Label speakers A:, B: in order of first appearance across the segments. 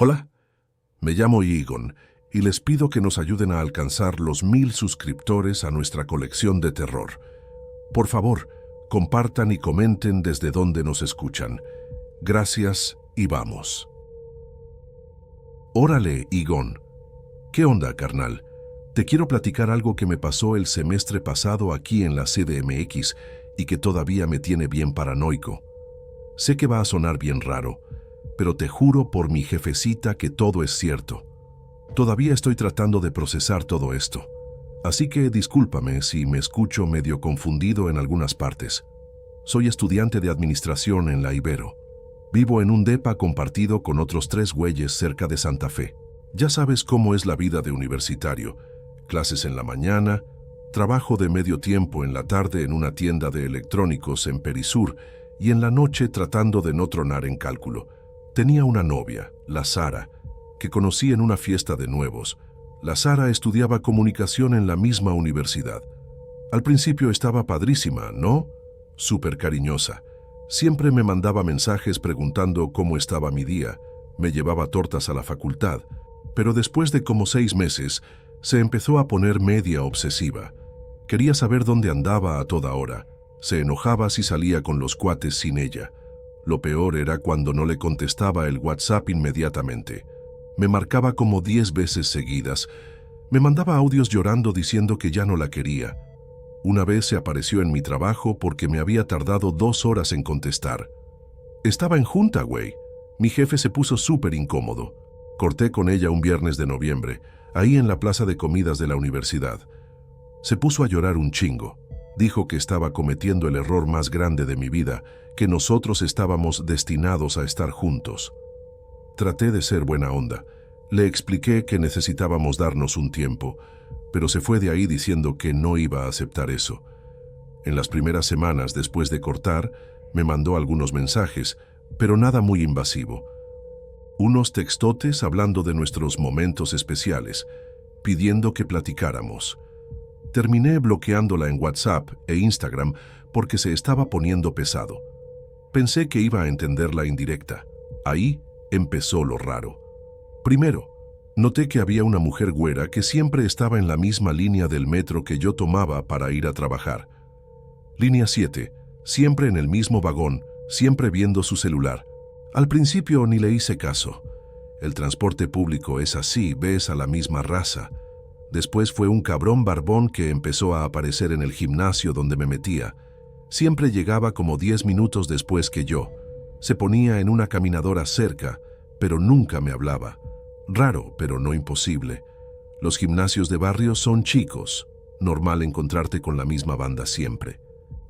A: Hola, me llamo Egon y les pido que nos ayuden a alcanzar los 1000 suscriptores a nuestra colección de terror. Por favor, compartan y comenten desde donde nos escuchan. Gracias y vamos. Órale, Egon. ¿Qué onda, carnal? Te quiero platicar algo que me pasó el semestre pasado aquí en la CDMX y que todavía me tiene bien paranoico. Sé que va a sonar bien raro, pero te juro por mi jefecita que todo es cierto. Todavía estoy tratando de procesar todo esto. Así que discúlpame si me escucho medio confundido en algunas partes. Soy estudiante de administración en la Ibero. Vivo en un depa compartido con otros 3 güeyes cerca de Santa Fe. Ya sabes cómo es la vida de universitario. Clases en la mañana, trabajo de medio tiempo en la tarde en una tienda de electrónicos en Perisur y en la noche tratando de no tronar en cálculo. Tenía una novia, la Sara, que conocí en una fiesta de nuevos. La Sara estudiaba comunicación en la misma universidad. Al principio estaba padrísima, ¿no? Súper cariñosa. Siempre me mandaba mensajes preguntando cómo estaba mi día. Me llevaba tortas a la facultad. Pero después de como 6 meses, se empezó a poner media obsesiva. Quería saber dónde andaba a toda hora. Se enojaba si salía con los cuates sin ella. Lo peor era cuando no le contestaba el WhatsApp inmediatamente. Me marcaba como 10 veces seguidas. Me mandaba audios llorando diciendo que ya no la quería. Una vez se apareció en mi trabajo porque me había tardado 2 horas en contestar. Estaba en junta, güey. Mi jefe se puso súper incómodo. Corté con ella un viernes de noviembre, ahí en la plaza de comidas de la universidad. Se puso a llorar un chingo. Dijo que estaba cometiendo el error más grande de mi vida, que nosotros estábamos destinados a estar juntos. Traté de ser buena onda. Le expliqué que necesitábamos darnos un tiempo, pero se fue de ahí diciendo que no iba a aceptar eso. En las primeras semanas después de cortar, me mandó algunos mensajes, pero nada muy invasivo. Unos textotes hablando de nuestros momentos especiales, pidiendo que platicáramos. Terminé bloqueándola en WhatsApp e Instagram porque se estaba poniendo pesado. Pensé que iba a entender la indirecta. Ahí empezó lo raro. Primero, noté que había una mujer güera que siempre estaba en la misma línea del metro que yo tomaba para ir a trabajar. Línea 7, siempre en el mismo vagón, siempre viendo su celular. Al principio ni le hice caso. El transporte público es así, ves a la misma raza. Después fue un cabrón barbón que empezó a aparecer en el gimnasio donde me metía. Siempre llegaba como 10 minutos después que yo. Se ponía en una caminadora cerca, pero nunca me hablaba. Raro, pero no imposible. Los gimnasios de barrio son chicos. Normal encontrarte con la misma banda siempre.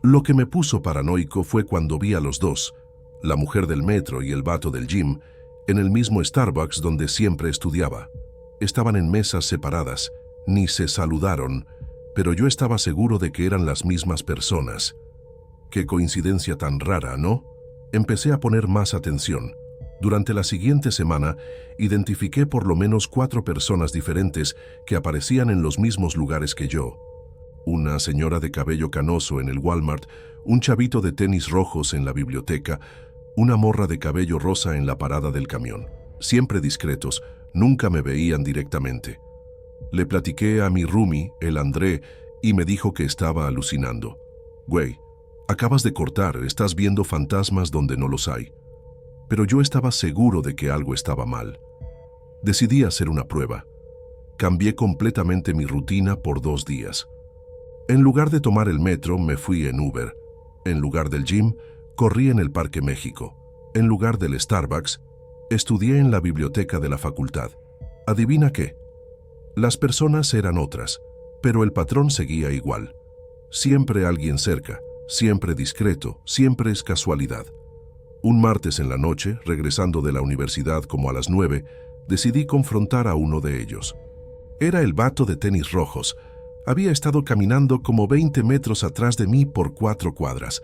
A: Lo que me puso paranoico fue cuando vi a los dos, la mujer del metro y el vato del gym, en el mismo Starbucks donde siempre estudiaba. Estaban en mesas separadas. Ni se saludaron, pero yo estaba seguro de que eran las mismas personas. Qué coincidencia tan rara, ¿no? Empecé a poner más atención. Durante la siguiente semana, identifiqué por lo menos 4 personas diferentes que aparecían en los mismos lugares que yo. Una señora de cabello canoso en el Walmart, un chavito de tenis rojos en la biblioteca, una morra de cabello rosa en la parada del camión. Siempre discretos, nunca me veían directamente. Le platiqué a mi roomie, el André, y me dijo que estaba alucinando. Güey, acabas de cortar, estás viendo fantasmas donde no los hay. Pero yo estaba seguro de que algo estaba mal. Decidí hacer una prueba. Cambié completamente mi rutina por 2 días. En lugar de tomar el metro, me fui en Uber. En lugar del gym, corrí en el Parque México. En lugar del Starbucks, estudié en la biblioteca de la facultad. ¿Adivina qué? Las personas eran otras, pero el patrón seguía igual. Siempre alguien cerca, siempre discreto, siempre es casualidad. Un martes en la noche, regresando de la universidad como a las 9, decidí confrontar a uno de ellos. Era el vato de tenis rojos. Había estado caminando como 20 metros atrás de mí por 4 cuadras.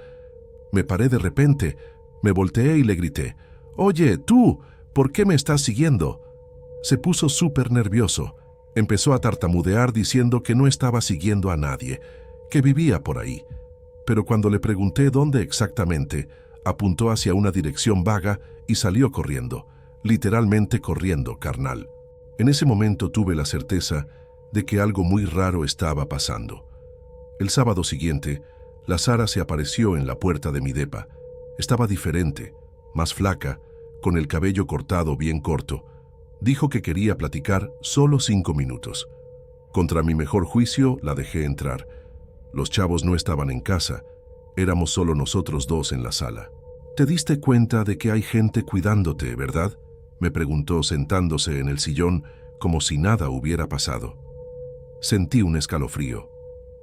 A: Me paré de repente, me volteé y le grité, «Oye, tú, ¿por qué me estás siguiendo?» Se puso súper nervioso. Empezó a tartamudear diciendo que no estaba siguiendo a nadie, que vivía por ahí. Pero cuando le pregunté dónde exactamente, apuntó hacia una dirección vaga y salió corriendo. literalmente corriendo, carnal. En ese momento tuve la certeza de que algo muy raro estaba pasando. El sábado siguiente, la Sara se apareció en la puerta de mi depa. Estaba diferente, más flaca, con el cabello cortado bien corto. Dijo que quería platicar solo 5 minutos. Contra mi mejor juicio, la dejé entrar. Los chavos no estaban en casa, éramos solo nosotros dos en la sala. «¿Te diste cuenta de que hay gente cuidándote, verdad?», me preguntó sentándose en el sillón como si nada hubiera pasado. Sentí un escalofrío.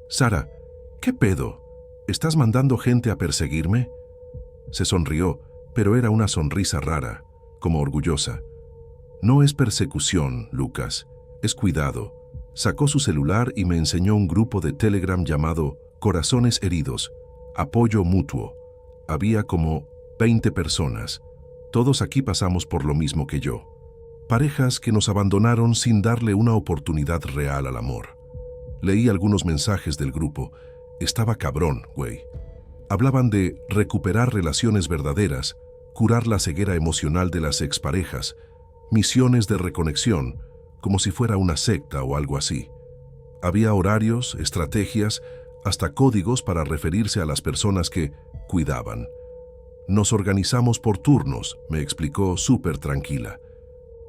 A: «Sara, ¿qué pedo? ¿Estás mandando gente a perseguirme?». Se sonrió, pero era una sonrisa rara, como orgullosa. «No es persecución, Lucas, es cuidado». Sacó su celular y me enseñó un grupo de Telegram llamado Corazones Heridos, Apoyo Mutuo. Había como 20 personas. Todos aquí pasamos por lo mismo que yo. Parejas que nos abandonaron sin darle una oportunidad real al amor. Leí algunos mensajes del grupo. Estaba cabrón, güey. Hablaban de recuperar relaciones verdaderas, curar la ceguera emocional de las exparejas, misiones de reconexión, como si fuera una secta o algo así. Había horarios, estrategias, hasta códigos para referirse a las personas que cuidaban. Nos organizamos por turnos, me explicó súper tranquila.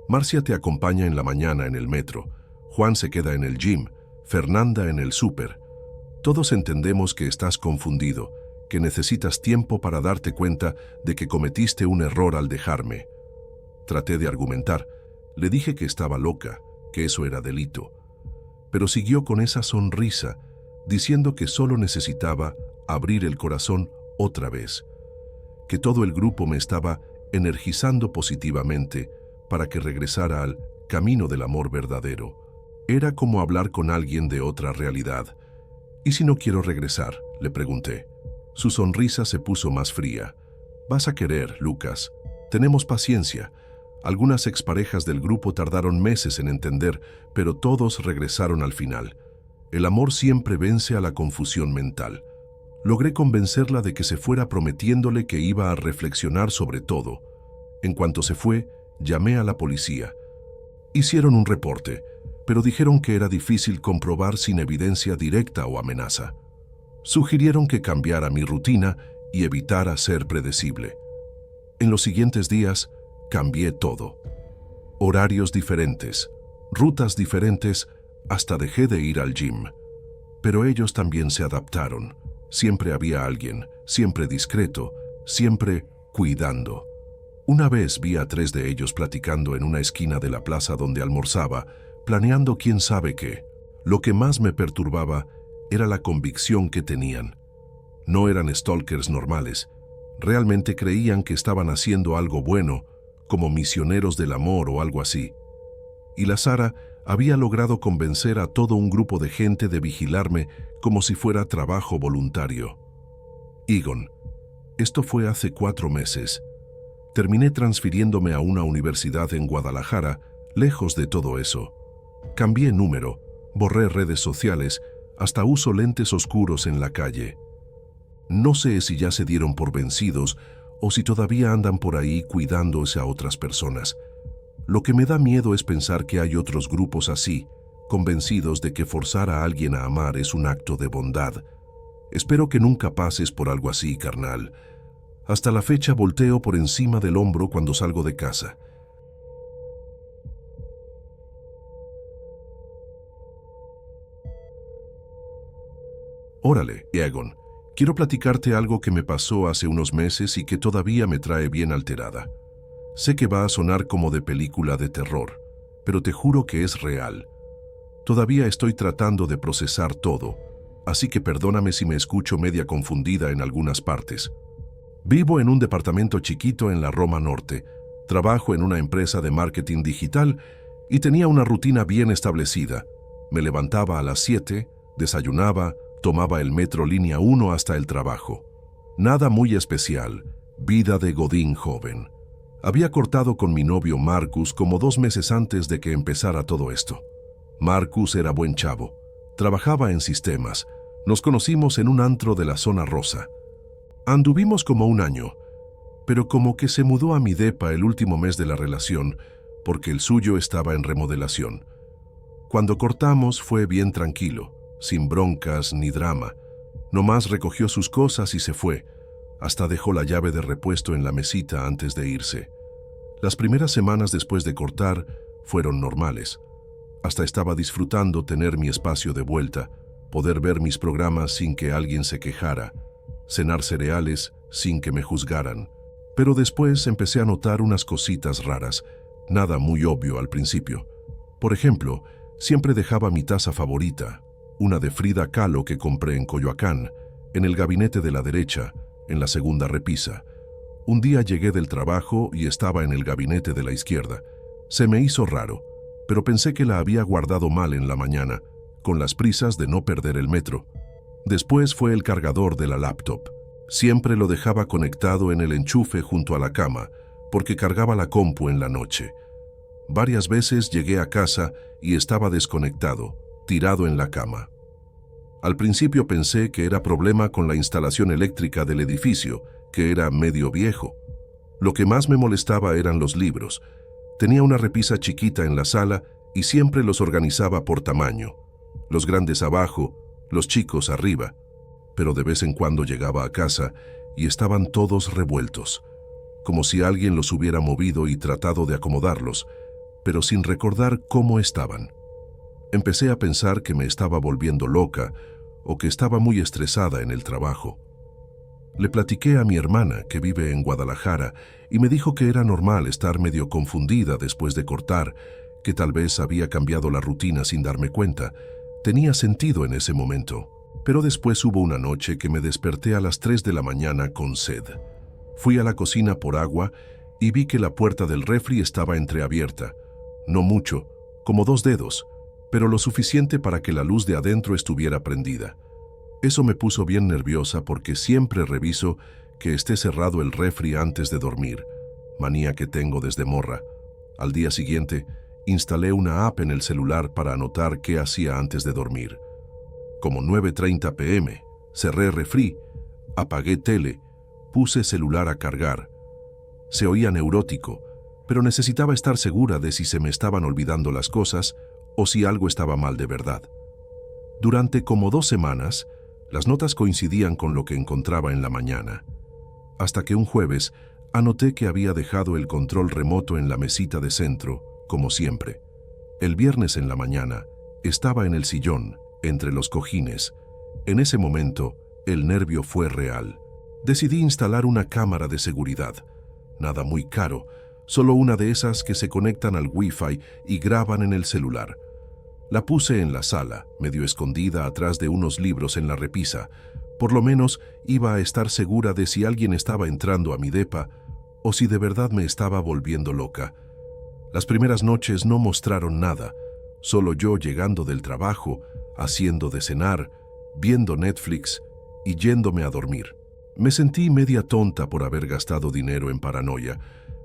A: Marcia te acompaña en la mañana en el metro, Juan se queda en el gym, Fernanda en el súper. Todos entendemos que estás confundido, que necesitas tiempo para darte cuenta de que cometiste un error al dejarme. Traté de argumentar. Le dije que estaba loca, que eso era delito. Pero siguió con esa sonrisa, diciendo que solo necesitaba abrir el corazón otra vez, que todo el grupo me estaba energizando positivamente para que regresara al camino del amor verdadero. Era como hablar con alguien de otra realidad. «¿Y si no quiero regresar?», le pregunté. Su sonrisa se puso más fría. «Vas a querer, Lucas. Tenemos paciencia». Algunas exparejas del grupo tardaron meses en entender, pero todos regresaron al final. El amor siempre vence a la confusión mental. Logré convencerla de que se fuera prometiéndole que iba a reflexionar sobre todo. En cuanto se fue, llamé a la policía. Hicieron un reporte, pero dijeron que era difícil comprobar sin evidencia directa o amenaza. Sugirieron que cambiara mi rutina y evitara ser predecible. En los siguientes días, cambié todo. Horarios diferentes, rutas diferentes, hasta dejé de ir al gym. Pero ellos también se adaptaron. Siempre había alguien, siempre discreto, siempre cuidando. Una vez vi a 3 de ellos platicando en una esquina de la plaza donde almorzaba, planeando quién sabe qué. Lo que más me perturbaba era la convicción que tenían. No eran stalkers normales. Realmente creían que estaban haciendo algo bueno, como misioneros del amor o algo así. Y la Sara había logrado convencer a todo un grupo de gente de vigilarme como si fuera trabajo voluntario. Egon, esto fue hace 4 meses. Terminé transfiriéndome a una universidad en Guadalajara, lejos de todo eso. Cambié número, borré redes sociales, hasta uso lentes oscuros en la calle. No sé si ya se dieron por vencidos o si todavía andan por ahí cuidándose a otras personas. Lo que me da miedo es pensar que hay otros grupos así, convencidos de que forzar a alguien a amar es un acto de bondad. Espero que nunca pases por algo así, carnal. Hasta la fecha volteo por encima del hombro cuando salgo de casa. Órale, Egon. Quiero platicarte algo que me pasó hace unos meses y que todavía me trae bien alterada. Sé que va a sonar como de película de terror, pero te juro que es real. Todavía estoy tratando de procesar todo, así que perdóname si me escucho media confundida en algunas partes. Vivo en un departamento chiquito en la Roma Norte, trabajo en una empresa de marketing digital y tenía una rutina bien establecida. Me levantaba a las 7, desayunaba, tomaba el metro línea 1 hasta el trabajo. Nada muy especial, vida de godín joven. Había cortado con mi novio Marcus como 2 meses antes de que empezara todo esto. Marcus era buen chavo, trabajaba en sistemas, nos conocimos en un antro de la zona rosa. Anduvimos como 1 año. pero como que se mudó a mi depa el último mes de la relación, porque el suyo estaba en remodelación. Cuando cortamos fue bien tranquilo, sin broncas ni drama. Nomás recogió sus cosas y se fue. Hasta dejó la llave de repuesto en la mesita antes de irse. Las primeras semanas después de cortar fueron normales. Hasta estaba disfrutando tener mi espacio de vuelta, poder ver mis programas sin que alguien se quejara, cenar cereales sin que me juzgaran. Pero después empecé a notar unas cositas raras, nada muy obvio al principio. Por ejemplo, siempre dejaba mi taza favorita, una de Frida Kahlo que compré en Coyoacán, en el gabinete de la derecha, en la segunda repisa. Un día llegué del trabajo y estaba en el gabinete de la izquierda. Se me hizo raro, pero pensé que la había guardado mal en la mañana, con las prisas de no perder el metro. Después fue el cargador de la laptop. Siempre lo dejaba conectado en el enchufe junto a la cama, porque cargaba la compu en la noche. Varias veces llegué a casa y estaba desconectado, tirado en la cama. Al principio pensé que era problema con la instalación eléctrica del edificio, que era medio viejo. Lo que más me molestaba eran los libros. Tenía una repisa chiquita en la sala y siempre los organizaba por tamaño. Los grandes abajo, los chicos arriba. Pero de vez en cuando llegaba a casa y estaban todos revueltos, como si alguien los hubiera movido y tratado de acomodarlos, pero sin recordar cómo estaban. Empecé a pensar que me estaba volviendo loca o que estaba muy estresada en el trabajo. Le platiqué a mi hermana, que vive en Guadalajara, y me dijo que era normal estar medio confundida después de cortar, que tal vez había cambiado la rutina sin darme cuenta. Tenía sentido en ese momento. Pero después hubo una noche que me desperté a las 3 de la mañana con sed. Fui a la cocina por agua y vi que la puerta del refri estaba entreabierta. No mucho, como 2 dedos, pero lo suficiente para que la luz de adentro estuviera prendida. Eso me puso bien nerviosa porque siempre reviso que esté cerrado el refri antes de dormir, manía que tengo desde morra. Al día siguiente, instalé una app en el celular para anotar qué hacía antes de dormir. Como 9:30 p.m., cerré refri, apagué tele, puse celular a cargar. Se oía neurótico, pero necesitaba estar segura de si se me estaban olvidando las cosas o si algo estaba mal de verdad. Durante como 2 semanas, las notas coincidían con lo que encontraba en la mañana. Hasta que un jueves, anoté que había dejado el control remoto en la mesita de centro, como siempre. El viernes en la mañana, estaba en el sillón, entre los cojines. En ese momento, el nervio fue real. Decidí instalar una cámara de seguridad. Nada muy caro, solo una de esas que se conectan al Wi-Fi y graban en el celular. La puse en la sala, medio escondida atrás de unos libros en la repisa. Por lo menos iba a estar segura de si alguien estaba entrando a mi depa o si de verdad me estaba volviendo loca. Las primeras noches no mostraron nada, solo yo llegando del trabajo, haciendo de cenar, viendo Netflix y yéndome a dormir. Me sentí media tonta por haber gastado dinero en paranoia,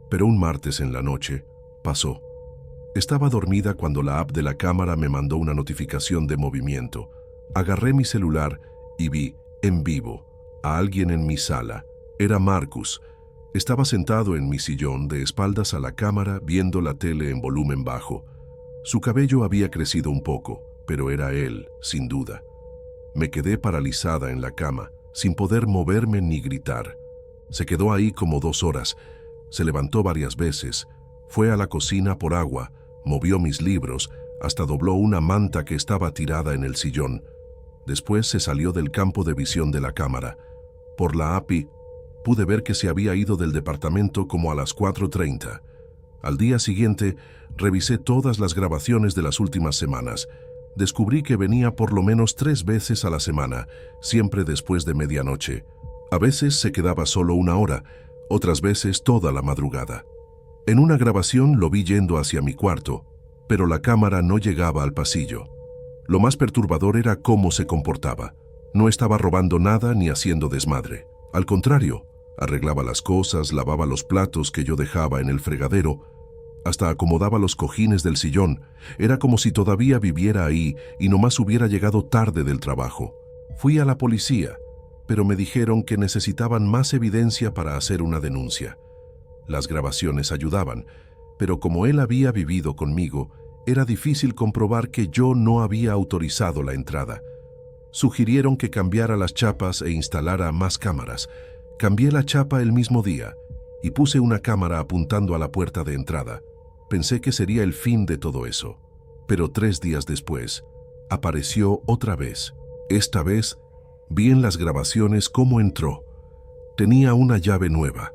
A: pero un martes en la noche pasó. Estaba dormida cuando la app de la cámara me mandó una notificación de movimiento. Agarré mi celular y vi, en vivo, a alguien en mi sala. Era Marcus. Estaba sentado en mi sillón de espaldas a la cámara viendo la tele en volumen bajo. Su cabello había crecido un poco, pero era él, sin duda. Me quedé paralizada en la cama, sin poder moverme ni gritar. Se quedó ahí como 2 horas. Se levantó varias veces, fue a la cocina por agua, movió mis libros, hasta dobló una manta que estaba tirada en el sillón. Después se salió del campo de visión de la cámara. Por la API, pude ver que se había ido del departamento como a las 4:30. Al día siguiente, revisé todas las grabaciones de las últimas semanas. Descubrí que venía por lo menos 3 veces a la semana, siempre después de medianoche. A veces se quedaba solo 1 hora, otras veces toda la madrugada. En una grabación lo vi yendo hacia mi cuarto, pero la cámara no llegaba al pasillo. Lo más perturbador era cómo se comportaba. No estaba robando nada ni haciendo desmadre. Al contrario, arreglaba las cosas, lavaba los platos que yo dejaba en el fregadero, hasta acomodaba los cojines del sillón. Era como si todavía viviera ahí y nomás hubiera llegado tarde del trabajo. Fui a la policía, pero me dijeron que necesitaban más evidencia para hacer una denuncia. Las grabaciones ayudaban, pero como él había vivido conmigo, era difícil comprobar que yo no había autorizado la entrada. Sugirieron que cambiara las chapas e instalara más cámaras. Cambié la chapa el mismo día y puse una cámara apuntando a la puerta de entrada. Pensé que sería el fin de todo eso. Pero 3 días después, apareció otra vez. Esta vez, vi en las grabaciones cómo entró. Tenía una llave nueva.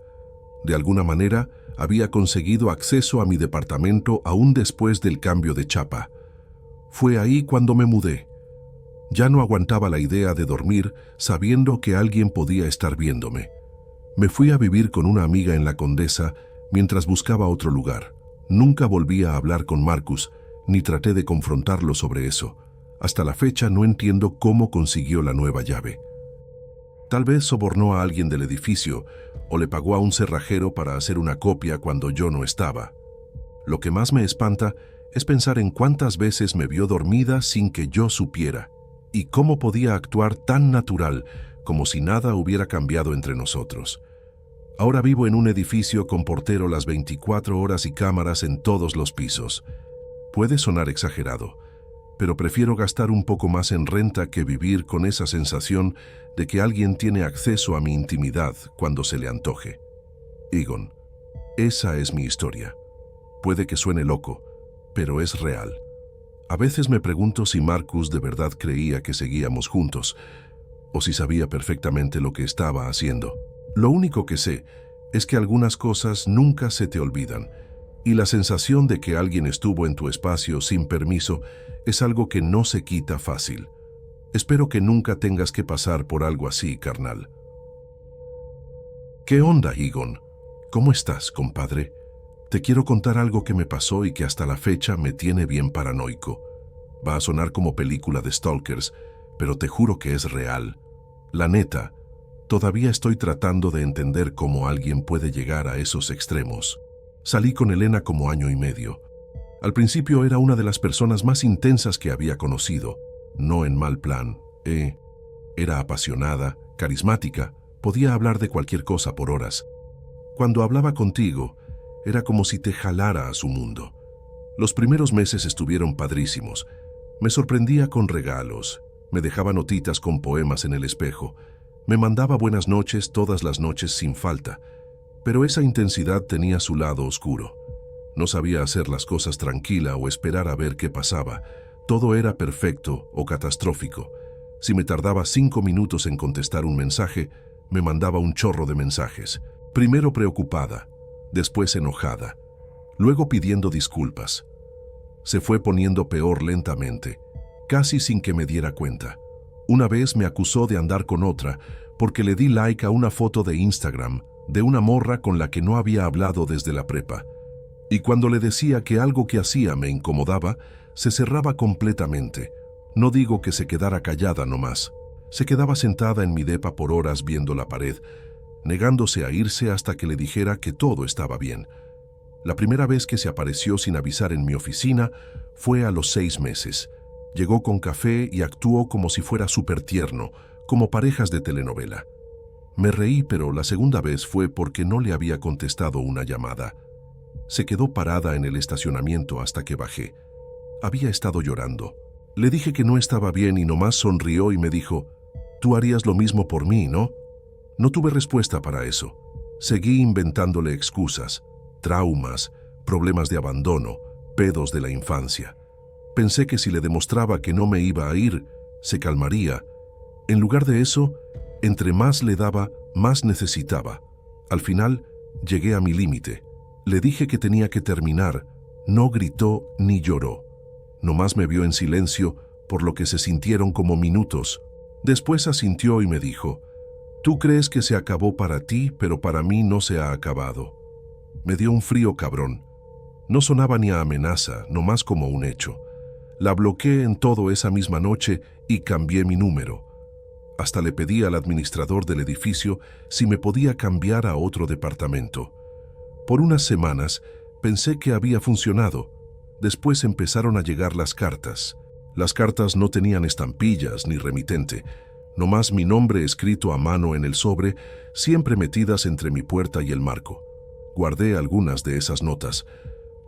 A: De alguna manera, había conseguido acceso a mi departamento aún después del cambio de chapa. Fue ahí cuando me mudé. Ya no aguantaba la idea de dormir sabiendo que alguien podía estar viéndome. Me fui a vivir con una amiga en la Condesa mientras buscaba otro lugar. Nunca volví a hablar con Marcus, ni traté de confrontarlo sobre eso. Hasta la fecha no entiendo cómo consiguió la nueva llave. Tal vez sobornó a alguien del edificio o le pagó a un cerrajero para hacer una copia cuando yo no estaba. Lo que más me espanta es pensar en cuántas veces me vio dormida sin que yo supiera y cómo podía actuar tan natural como si nada hubiera cambiado entre nosotros. Ahora vivo en un edificio con portero las 24 horas y cámaras en todos los pisos. Puede sonar exagerado, pero prefiero gastar un poco más en renta que vivir con esa sensación de que alguien tiene acceso a mi intimidad cuando se le antoje. Egon, esa es mi historia. Puede que suene loco, pero es real. A veces me pregunto si Marcus de verdad creía que seguíamos juntos, o si sabía perfectamente lo que estaba haciendo. Lo único que sé es que algunas cosas nunca se te olvidan, y la sensación de que alguien estuvo en tu espacio sin permiso es algo que no se quita fácil. Espero que nunca tengas que pasar por algo así, carnal. ¿Qué onda, Egon? ¿Cómo estás, compadre? Te quiero contar algo que me pasó y que hasta la fecha me tiene bien paranoico. Va a sonar como película de stalkers, pero te juro que es real. La neta, todavía estoy tratando de entender cómo alguien puede llegar a esos extremos. Salí con Elena como 1 año y medio. Al principio era una de las personas más intensas que había conocido, no en mal plan. Era apasionada, carismática, podía hablar de cualquier cosa por horas. Cuando hablaba contigo, era como si te jalara a su mundo. Los primeros meses estuvieron padrísimos. Me sorprendía con regalos, me dejaba notitas con poemas en el espejo, me mandaba buenas noches todas las noches sin falta, pero esa intensidad tenía su lado oscuro. No sabía hacer las cosas tranquila o esperar a ver qué pasaba. Todo era perfecto o catastrófico. Si me tardaba 5 minutos en contestar un mensaje, me mandaba un chorro de mensajes. Primero preocupada, después enojada, luego pidiendo disculpas. Se fue poniendo peor lentamente, casi sin que me diera cuenta. Una vez me acusó de andar con otra porque le di like a una foto de Instagram de una morra con la que no había hablado desde la prepa. Y cuando le decía que algo que hacía me incomodaba, se cerraba completamente. No digo que se quedara callada nomás. Se quedaba sentada en mi depa por horas viendo la pared, negándose a irse hasta que le dijera que todo estaba bien. La primera vez que se apareció sin avisar en mi oficina fue a los 6 meses. Llegó con café y actuó como si fuera súper tierno, como parejas de telenovela. Me reí, pero la segunda vez fue porque no le había contestado una llamada. Se quedó parada en el estacionamiento hasta que bajé. Había estado llorando. Le dije que no estaba bien y nomás sonrió y me dijo, «Tú harías lo mismo por mí, ¿no?» No tuve respuesta para eso. Seguí inventándole excusas, traumas, problemas de abandono, pedos de la infancia. Pensé que si le demostraba que no me iba a ir, se calmaría. En lugar de eso, entre más le daba, más necesitaba. Al final, llegué a mi límite. Le dije que tenía que terminar. No gritó ni lloró. Nomás me vio en silencio, por lo que se sintieron como minutos. Después asintió y me dijo, «Tú crees que se acabó para ti, pero para mí no se ha acabado». Me dio un frío cabrón. No sonaba ni a amenaza, nomás como un hecho. La bloqueé en todo esa misma noche y cambié mi número. Hasta le pedí al administrador del edificio si me podía cambiar a otro departamento. Por unas semanas pensé que había funcionado. Después empezaron a llegar las cartas. Las cartas no tenían estampillas ni remitente. nomás mi nombre escrito a mano en el sobre, siempre metidas entre mi puerta y el marco. Guardé algunas de esas notas.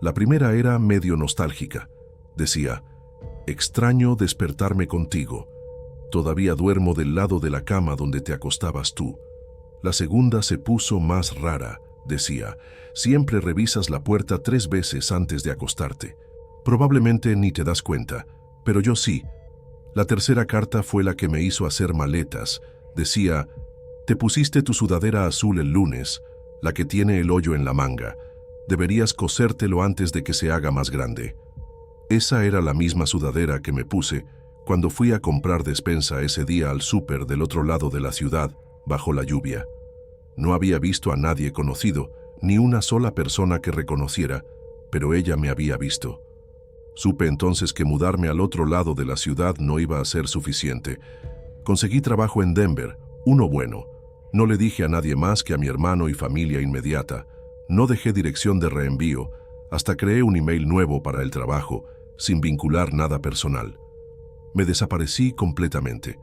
A: La primera era medio nostálgica. Decía: extraño despertarme contigo. Todavía duermo del lado de la cama donde te acostabas tú. La segunda se puso más rara. Decía: siempre revisas la puerta 3 veces antes de acostarte. Probablemente ni te das cuenta, pero yo sí. La tercera carta fue la que me hizo hacer maletas. Decía: te pusiste tu sudadera azul el lunes, la que tiene el hoyo en la manga. Deberías cosértelo antes de que se haga más grande. Esa era la misma sudadera que me puse cuando fui a comprar despensa ese día al súper del otro lado de la ciudad, bajo la lluvia. No había visto a nadie conocido, ni una sola persona que reconociera, pero ella me había visto. Supe entonces que mudarme al otro lado de la ciudad no iba a ser suficiente. Conseguí trabajo en Denver, uno bueno. No le dije a nadie más que a mi hermano y familia inmediata. No dejé dirección de reenvío, hasta creé un email nuevo para el trabajo, sin vincular nada personal. Me desaparecí completamente.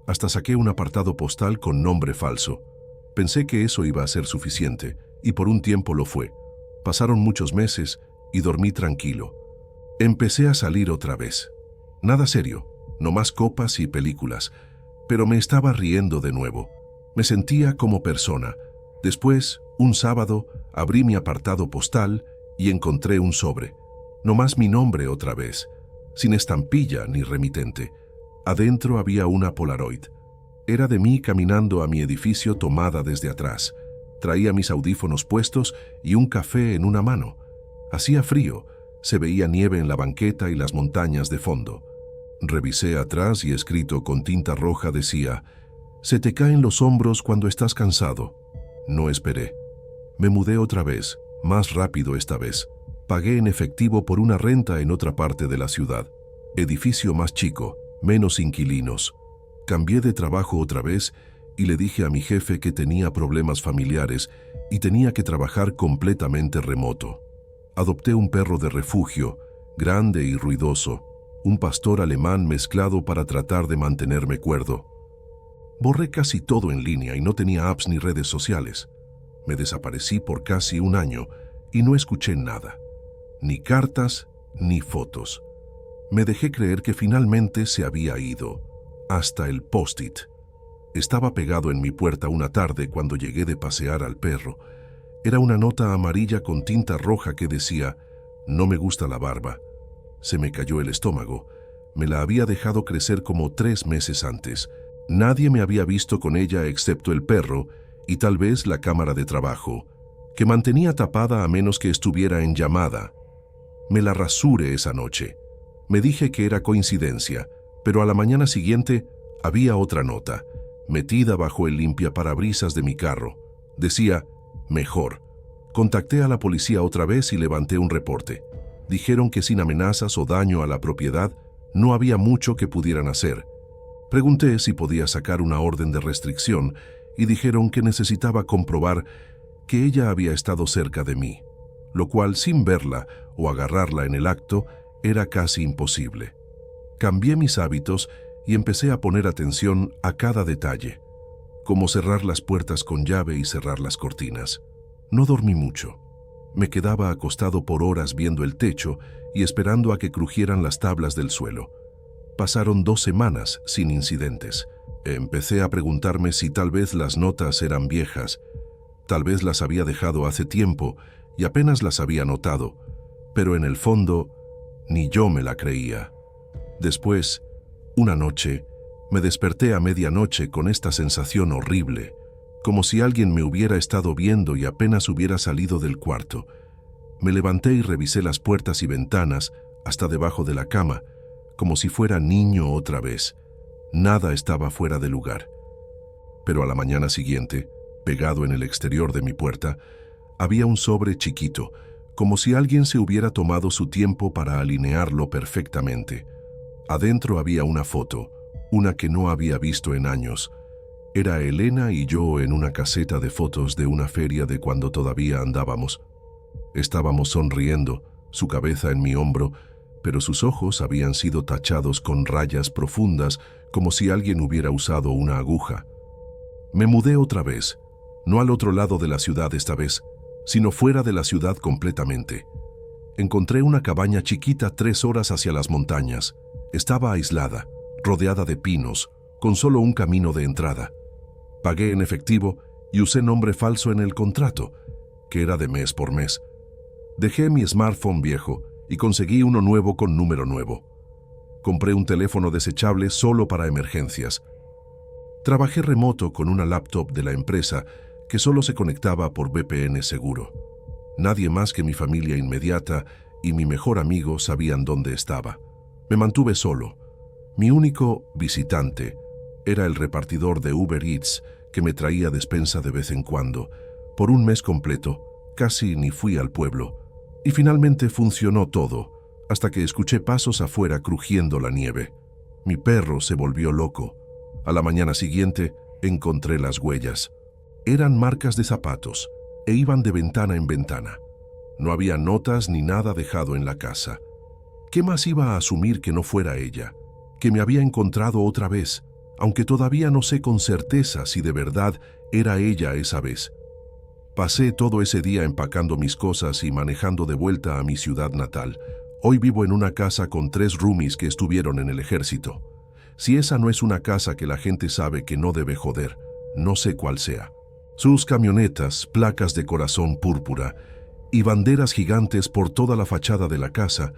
A: Hasta saqué un apartado postal con nombre falso. Pensé que eso iba a ser suficiente, y por un tiempo lo fue. Pasaron muchos meses y dormí tranquilo. Empecé a salir otra vez. Nada serio, nomás copas y películas, pero me estaba riendo de nuevo. Me sentía como persona. Después, un sábado, abrí mi apartado postal y encontré un sobre. Nomás mi nombre otra vez, sin estampilla ni remitente. Adentro había una Polaroid. Era de mí caminando a mi edificio tomada desde atrás. Traía mis audífonos puestos y un café en una mano. Hacía frío, se veía nieve en la banqueta y las montañas de fondo. Revisé atrás y escrito con tinta roja decía: se te caen los hombros cuando estás cansado. No esperé. Me mudé otra vez, más rápido esta vez. Pagué en efectivo por una renta en otra parte de la ciudad. Edificio más chico, menos inquilinos. Cambié de trabajo otra vez y le dije a mi jefe que tenía problemas familiares y tenía que trabajar completamente remoto. Adopté un perro de refugio, grande y ruidoso, un pastor alemán mezclado para tratar de mantenerme cuerdo. Borré casi todo en línea y no tenía apps ni redes sociales. Me desaparecí por casi un año y no escuché nada, ni cartas ni fotos. Me dejé creer que finalmente se había ido, hasta el post-it. Estaba pegado en mi puerta una tarde cuando llegué de pasear al perro. Era una nota amarilla con tinta roja que decía: no me gusta la barba. Se me cayó el estómago. Me la había dejado crecer como 3 meses antes. Nadie me había visto con ella excepto el perro y tal vez la cámara de trabajo, que mantenía tapada a menos que estuviera en llamada. Me la rasuré esa noche. Me dije que era coincidencia, pero a la mañana siguiente había otra nota, metida bajo el limpiaparabrisas de mi carro. Decía: mejor. Contacté a la policía otra vez y levanté un reporte. Dijeron que sin amenazas o daño a la propiedad no había mucho que pudieran hacer. Pregunté si podía sacar una orden de restricción y dijeron que necesitaba comprobar que ella había estado cerca de mí, lo cual sin verla o agarrarla en el acto era casi imposible. Cambié mis hábitos y empecé a poner atención a cada detalle, como cerrar las puertas con llave y cerrar las cortinas. No dormí mucho. Me quedaba acostado por horas viendo el techo y esperando a que crujieran las tablas del suelo. Pasaron 2 semanas sin incidentes. Empecé a preguntarme si tal vez las notas eran viejas. Tal vez las había dejado hace tiempo y apenas las había notado, pero en el fondo ni yo me la creía. Después, una noche, me desperté a medianoche con esta sensación horrible, como si alguien me hubiera estado viendo y apenas hubiera salido del cuarto. Me levanté y revisé las puertas y ventanas hasta debajo de la cama, como si fuera niño otra vez. Nada estaba fuera de lugar. Pero a la mañana siguiente, pegado en el exterior de mi puerta, había un sobre chiquito, como si alguien se hubiera tomado su tiempo para alinearlo perfectamente. Adentro había una foto, una que no había visto en años. Era Elena y yo en una caseta de fotos de una feria de cuando todavía andábamos. Estábamos sonriendo, su cabeza en mi hombro, pero sus ojos habían sido tachados con rayas profundas como si alguien hubiera usado una aguja. Me mudé otra vez, no al otro lado de la ciudad esta vez, sino fuera de la ciudad completamente. Encontré una cabaña chiquita 3 horas hacia las montañas. Estaba aislada, rodeada de pinos, con solo un camino de entrada. Pagué en efectivo y usé nombre falso en el contrato, que era de mes por mes. Dejé mi smartphone viejo y conseguí uno nuevo con número nuevo. Compré un teléfono desechable solo para emergencias. Trabajé remoto con una laptop de la empresa que solo se conectaba por VPN seguro. Nadie más que mi familia inmediata y mi mejor amigo sabían dónde estaba. Me mantuve solo. Mi único visitante era el repartidor de Uber Eats que me traía despensa de vez en cuando. Por un mes completo, casi ni fui al pueblo. Y finalmente funcionó todo, hasta que escuché pasos afuera crujiendo la nieve. Mi perro se volvió loco. A la mañana siguiente encontré las huellas. Eran marcas de zapatos e iban de ventana en ventana. No había notas ni nada dejado en la casa. ¿Qué más iba a asumir que no fuera ella? Que me había encontrado otra vez, aunque todavía no sé con certeza si de verdad era ella esa vez. Pasé todo ese día empacando mis cosas y manejando de vuelta a mi ciudad natal. Hoy vivo en una casa con 3 roomies que estuvieron en el ejército. Si esa no es una casa que la gente sabe que no debe joder, no sé cuál sea. Sus camionetas, placas de corazón púrpura y banderas gigantes por toda la fachada de la casa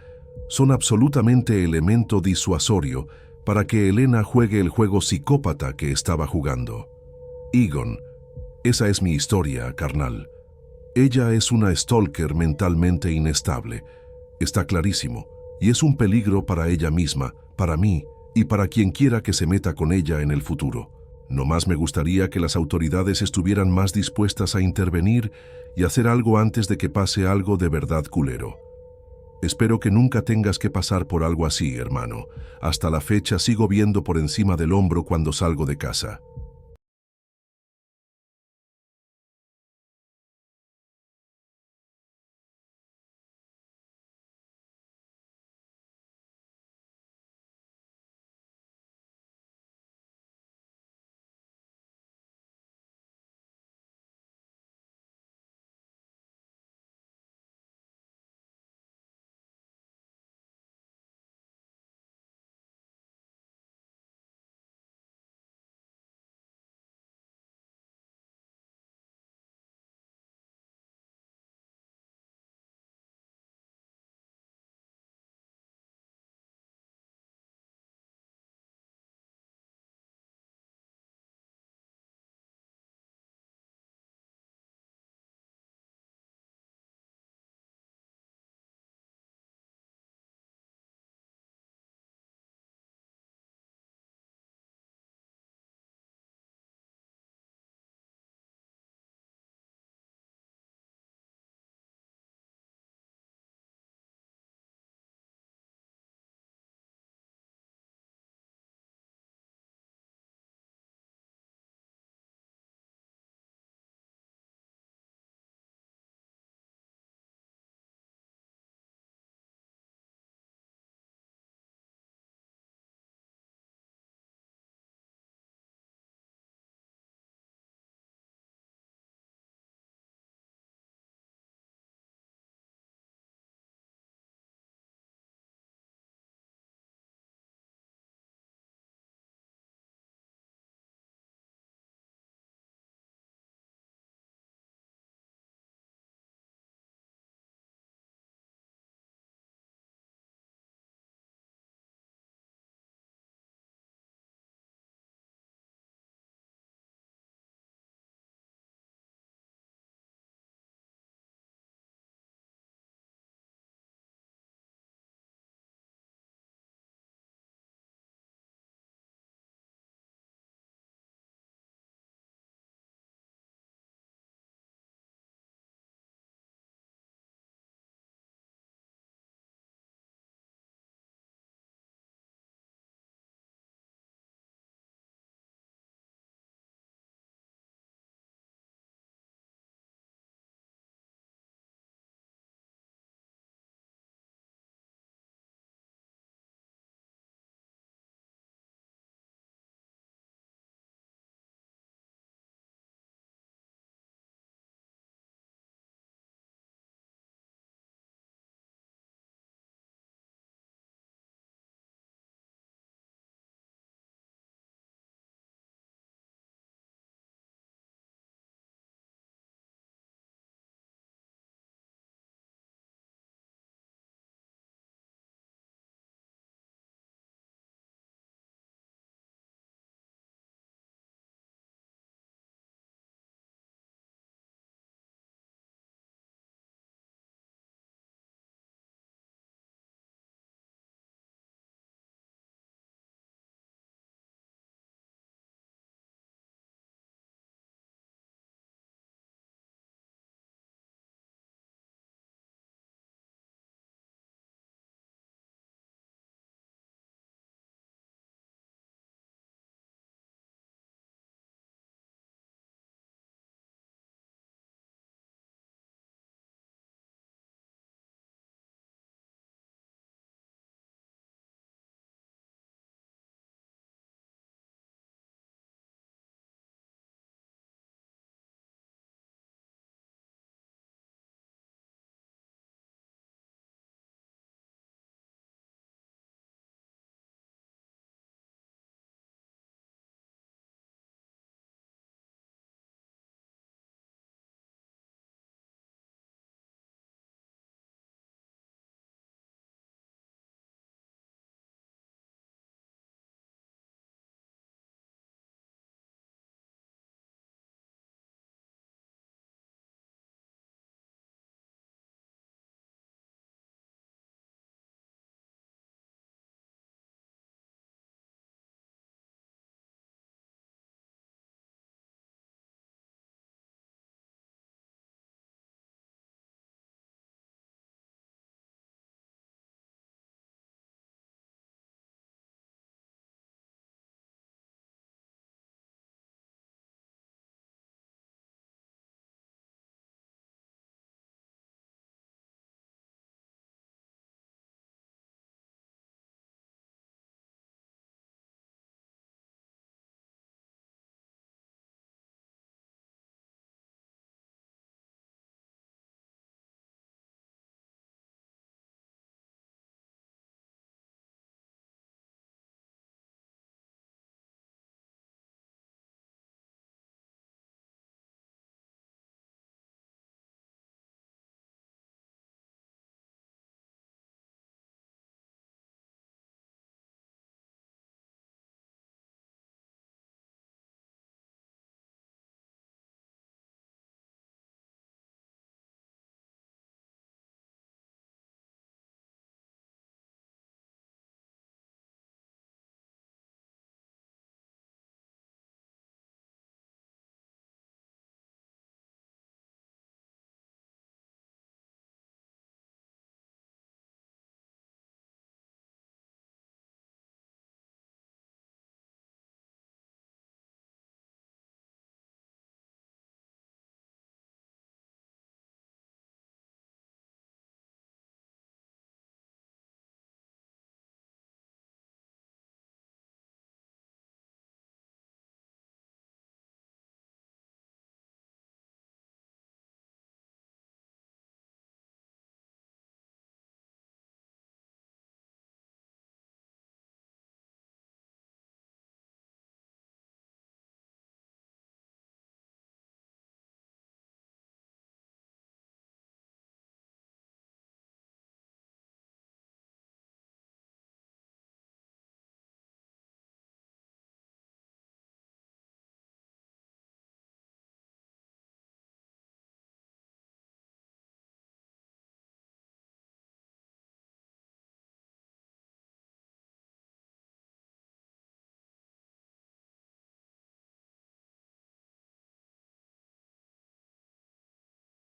A: son absolutamente elemento disuasorio para que Elena juegue el juego psicópata que estaba jugando. Egon, esa es mi historia, carnal. Ella es una stalker mentalmente inestable. Está clarísimo, y es un peligro para ella misma, para mí y para quien quiera que se meta con ella en el futuro. No más me gustaría que las autoridades estuvieran más dispuestas a intervenir y hacer algo antes de que pase algo de verdad culero. Espero que nunca tengas que pasar por algo así, hermano. Hasta la fecha sigo viendo por encima del hombro cuando salgo de casa.